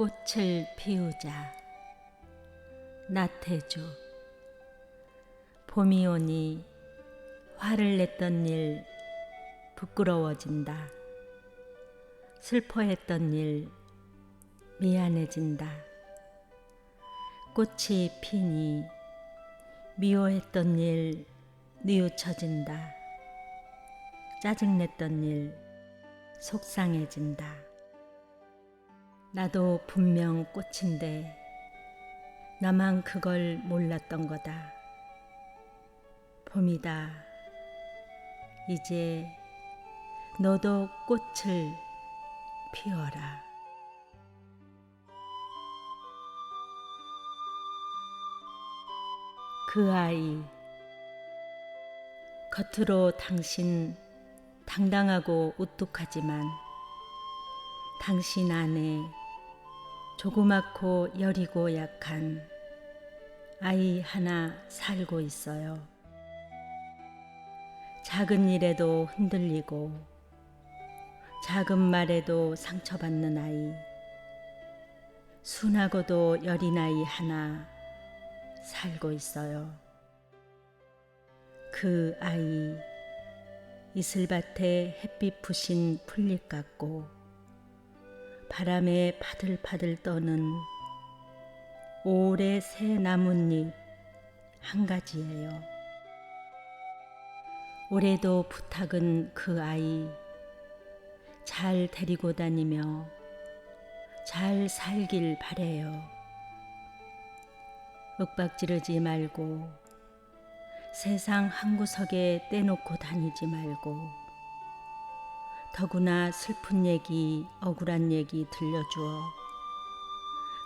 꽃을 피우자. 나태주. 봄이 오니 화를 냈던 일 부끄러워진다. 슬퍼했던 일 미안해진다. 꽃이 피니 미워했던 일 뉘우쳐진다. 짜증냈던 일 속상해진다. 나도 분명 꽃인데 나만 그걸 몰랐던 거다. 봄이다. 이제 너도 꽃을 피워라. 그 아이. 겉으로 당신 당당하고 우뚝하지만 당신 안에 조그맣고 여리고 약한 아이 하나 살고 있어요. 작은 일에도 흔들리고 작은 말에도 상처받는 아이, 순하고도 여린 아이 하나 살고 있어요. 그 아이, 이슬밭에 햇빛 부신 풀잎 같고 바람에 파들파들 떠는 오래 새 나뭇잎 한 가지예요. 올해도 부탁은 그 아이 잘 데리고 다니며 잘 살길 바래요. 윽박지르지 말고 세상 한구석에 떼놓고 다니지 말고 더구나 슬픈 얘기, 억울한 얘기 들려주어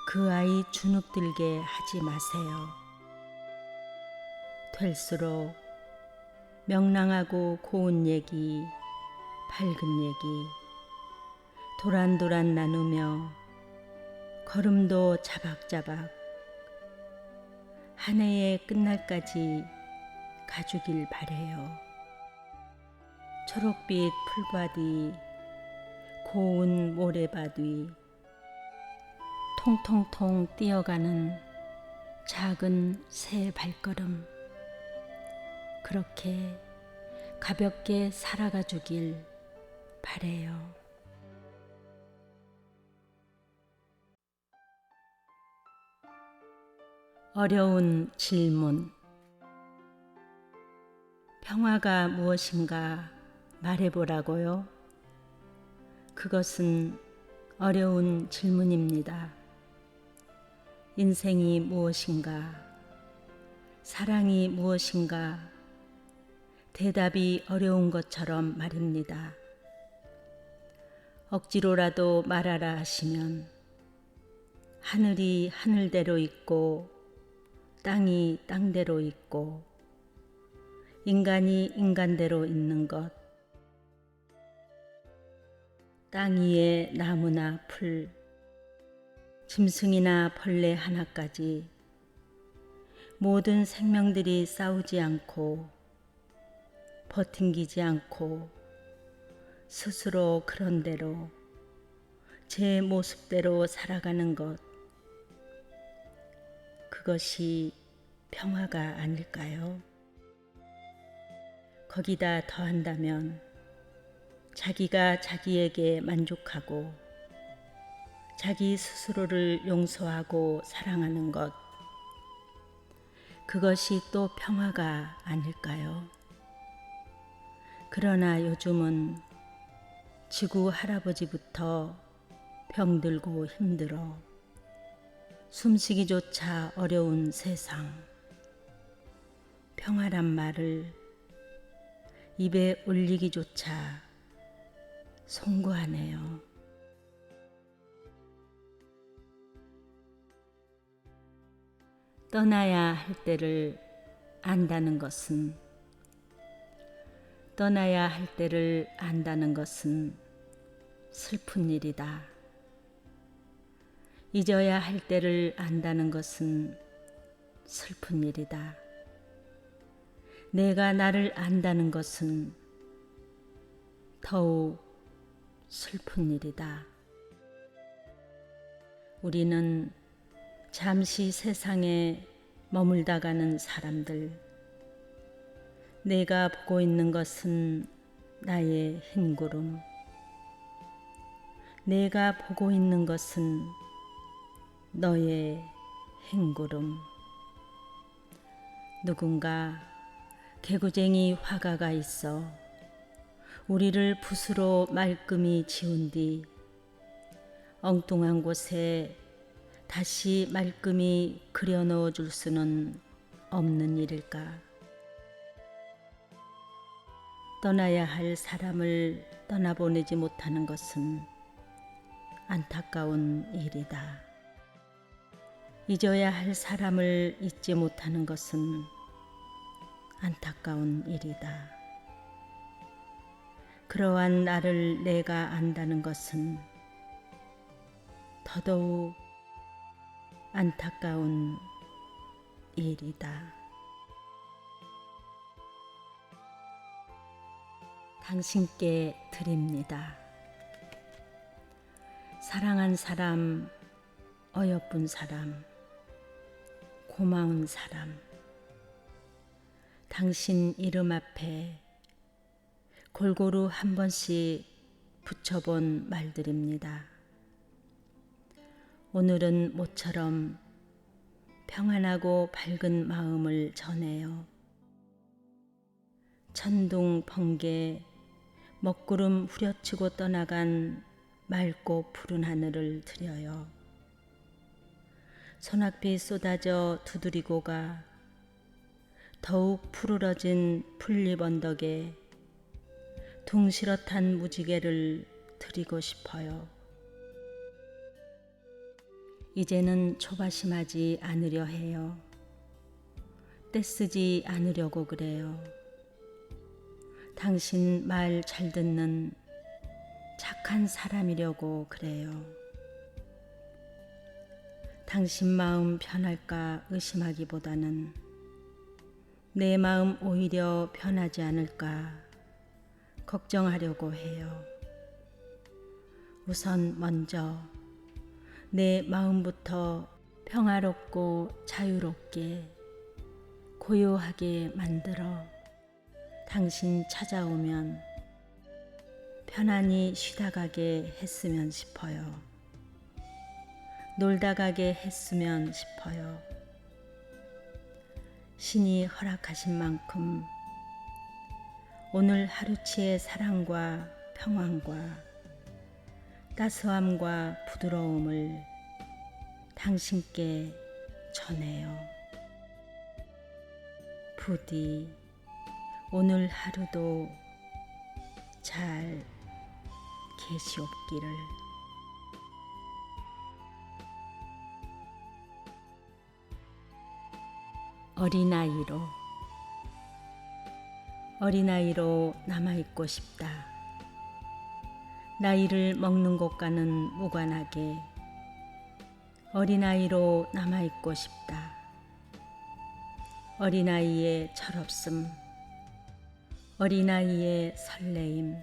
그 아이 주눅들게 하지 마세요. 될수록 명랑하고 고운 얘기, 밝은 얘기, 도란도란 나누며 걸음도 자박자박 한 해의 끝날까지 가주길 바래요. 초록빛 풀밭 위, 고운 모래밭 위, 통통통 뛰어가는 작은 새 발걸음, 그렇게 가볍게 살아가 주길 바래요. 어려운 질문. 평화가 무엇인가 말해보라고요? 그것은 어려운 질문입니다. 인생이 무엇인가, 사랑이 무엇인가, 대답이 어려운 것처럼 말입니다. 억지로라도 말하라 하시면 하늘이 하늘대로 있고 땅이 땅대로 있고 인간이 인간대로 있는 것, 땅 위에 나무나 풀, 짐승이나 벌레 하나까지 모든 생명들이 싸우지 않고 버팅기지 않고 스스로 그런 대로 제 모습대로 살아가는 것, 그것이 평화가 아닐까요? 거기다 더한다면 자기가 자기에게 만족하고 자기 스스로를 용서하고 사랑하는 것, 그것이 또 평화가 아닐까요? 그러나 요즘은 지구 할아버지부터 병들고 힘들어 숨쉬기조차 어려운 세상, 평화란 말을 입에 올리기조차 송구하네요. 떠나야 할 때를 안다는 것은 슬픈 일이다. 잊어야 할 때를 안다는 것은 슬픈 일이다. 내가 나를 안다는 것은 더욱 슬픈 일이다. 우리는 잠시 세상에 머물다 가는 사람들. 내가 보고 있는 것은 나의 흰 구름. 내가 보고 있는 것은 너의 흰 구름. 누군가 개구쟁이 화가가 있어 우리를 붓으로 말끔히 지운 뒤 엉뚱한 곳에 다시 말끔히 그려 넣어 줄 수는 없는 일일까? 떠나야 할 사람을 떠나보내지 못하는 것은 안타까운 일이다. 잊어야 할 사람을 잊지 못하는 것은 안타까운 일이다. 그러한 나를 내가 안다는 것은 더더욱 안타까운 일이다. 당신께 드립니다. 사랑한 사람, 어여쁜 사람, 고마운 사람, 당신 이름 앞에 골고루 한 번씩 붙여본 말들입니다. 오늘은 모처럼 평안하고 밝은 마음을 전해요. 천둥 번개 먹구름 후려치고 떠나간 맑고 푸른 하늘을 드려요. 소낙비 쏟아져 두드리고 가 더욱 푸르러진 풀잎 언덕에 둥실어탄 무지개를 드리고 싶어요. 이제는 조바심하지 않으려 해요. 떼쓰지 않으려고 그래요. 당신 말 잘 듣는 착한 사람이려고 그래요. 당신 마음 편할까 의심하기보다는 내 마음 오히려 변하지 않을까 걱정하려고 해요. 우선 먼저 내 마음부터 평화롭고 자유롭게 고요하게 만들어 당신 찾아오면 편안히 쉬다 가게 했으면 싶어요. 놀다 가게 했으면 싶어요. 신이 허락하신 만큼 오늘 하루치의 사랑과 평안과 따스함과 부드러움을 당신께 전해요. 부디 오늘 하루도 잘 계시옵기를. 어린아이로 남아있고 싶다. 나이를 먹는 것과는 무관하게 어린아이로 남아있고 싶다. 어린아이의 철없음, 어린아이의 설레임,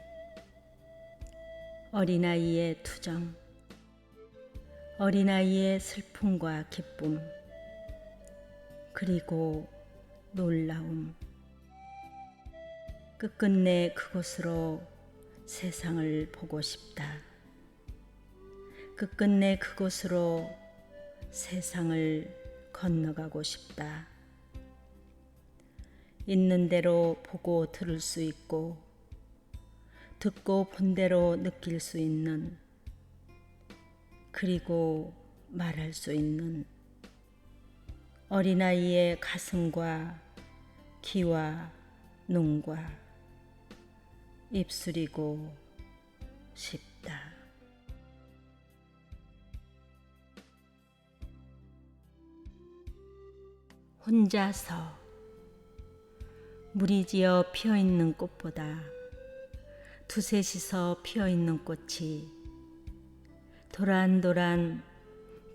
어린아이의 투정, 어린아이의 슬픔과 기쁨, 그리고 놀라움. 끝끝내 그곳으로 세상을 보고 싶다. 끝끝내 그곳으로 세상을 건너가고 싶다. 있는 대로 보고 들을 수 있고 듣고 본 대로 느낄 수 있는, 그리고 말할 수 있는 어린아이의 가슴과 귀와 눈과 입술이고 싶다. 혼자서 무리지어 피어있는 꽃보다 두셋이서 피어있는 꽃이 도란도란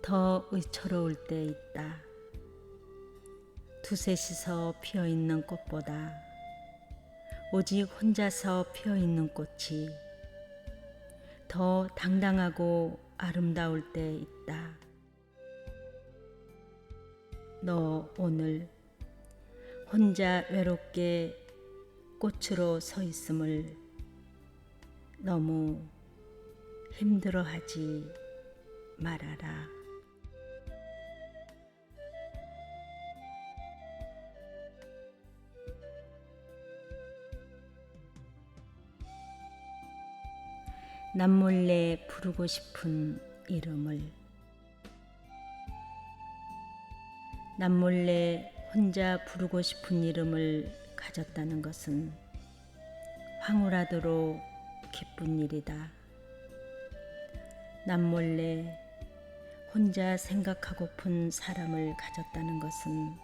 더 의처로울 때 있다. 두셋이서 피어있는 꽃보다 오직 혼자서 피어있는 꽃이 더 당당하고 아름다울 때 있다. 너 오늘 혼자 외롭게 꽃으로 서 있음을 너무 힘들어하지 말아라. 남몰래 부르고 싶은 이름을, 남몰래 혼자 부르고 싶은 이름을 가졌다는 것은 황홀하도록 기쁜 일이다. 남몰래 혼자 생각하고픈 사람을 가졌다는 것은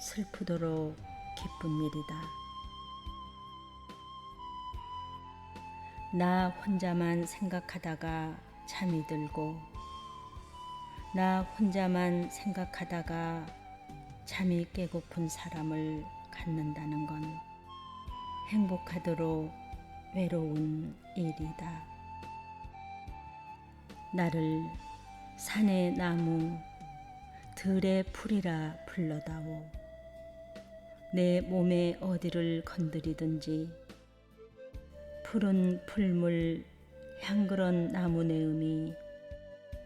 슬프도록 기쁜 일이다. 나 혼자만 생각하다가 잠이 들고, 나 혼자만 생각하다가 잠이 깨고픈 사람을 갖는다는 건 행복하도록 외로운 일이다. 나를 산의 나무, 들의 풀이라 불러다오. 내 몸의 어디를 건드리든지 푸른 풀물, 향그런 나무 내음이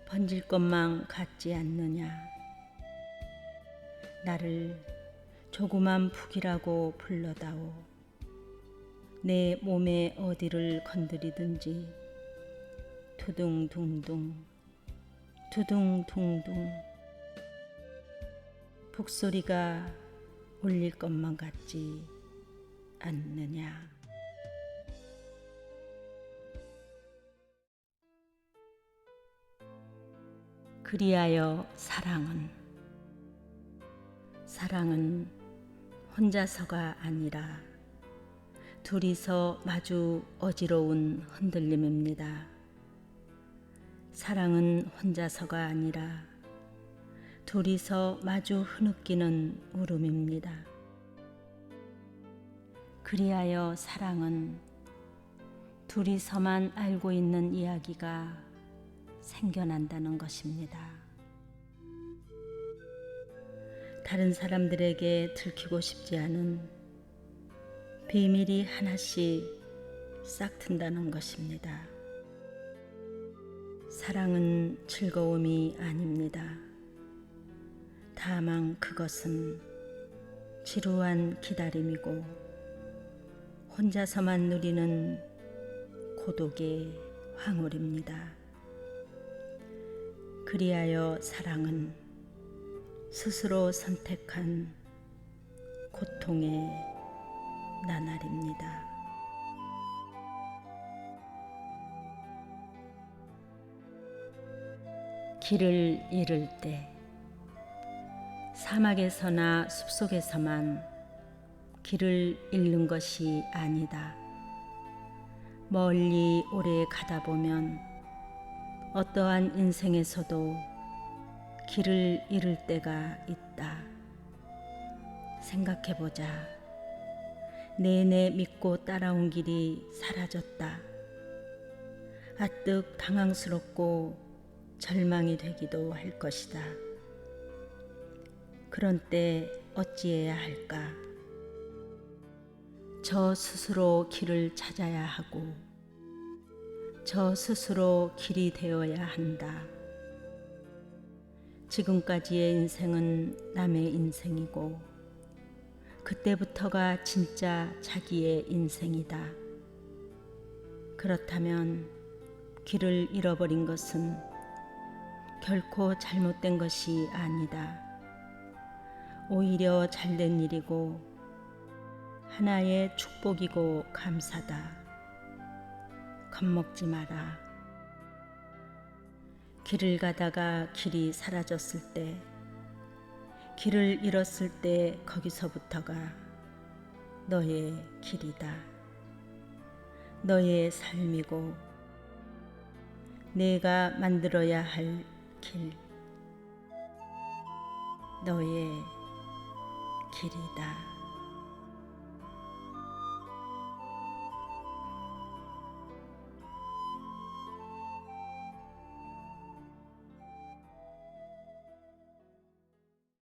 번질 것만 같지 않느냐. 나를 조그만 푹이라고 불러다오. 내 몸의 어디를 건드리든지 두둥둥둥 두둥둥둥 북소리가 울릴 것만 같지 않느냐. 그리하여 사랑은 혼자서가 아니라 둘이서 마주 어지러운 흔들림입니다. 사랑은 혼자서가 아니라 둘이서 마주 흐느끼는 울음입니다. 그리하여 사랑은 둘이서만 알고 있는 이야기가 생겨난다는 것입니다. 다른 사람들에게 들키고 싶지 않은 비밀이 하나씩 싹 튼다는 것입니다. 사랑은 즐거움이 아닙니다. 다만 그것은 지루한 기다림이고 혼자서만 누리는 고독의 황홀입니다. 그리하여 사랑은 스스로 선택한 고통의 나날입니다. 길을 잃을 때, 사막에서나 숲속에서만 길을 잃는 것이 아니다. 멀리 오래 가다 보면 어떠한 인생에서도 길을 잃을 때가 있다. 생각해보자. 내내 믿고 따라온 길이 사라졌다. 아뜩 당황스럽고 절망이 되기도 할 것이다. 그런 때 어찌해야 할까? 저 스스로 길을 찾아야 하고 저 스스로 길이 되어야 한다. 지금까지의 인생은 남의 인생이고 그때부터가 진짜 자기의 인생이다. 그렇다면 길을 잃어버린 것은 결코 잘못된 것이 아니다. 오히려 잘된 일이고 하나의 축복이고 감사다. 겁먹지 마라. 길을 가다가 길이 사라졌을 때, 길을 잃었을 때 거기서부터가 너의 길이다. 너의 삶이고 내가 만들어야 할 길, 너의 길이다.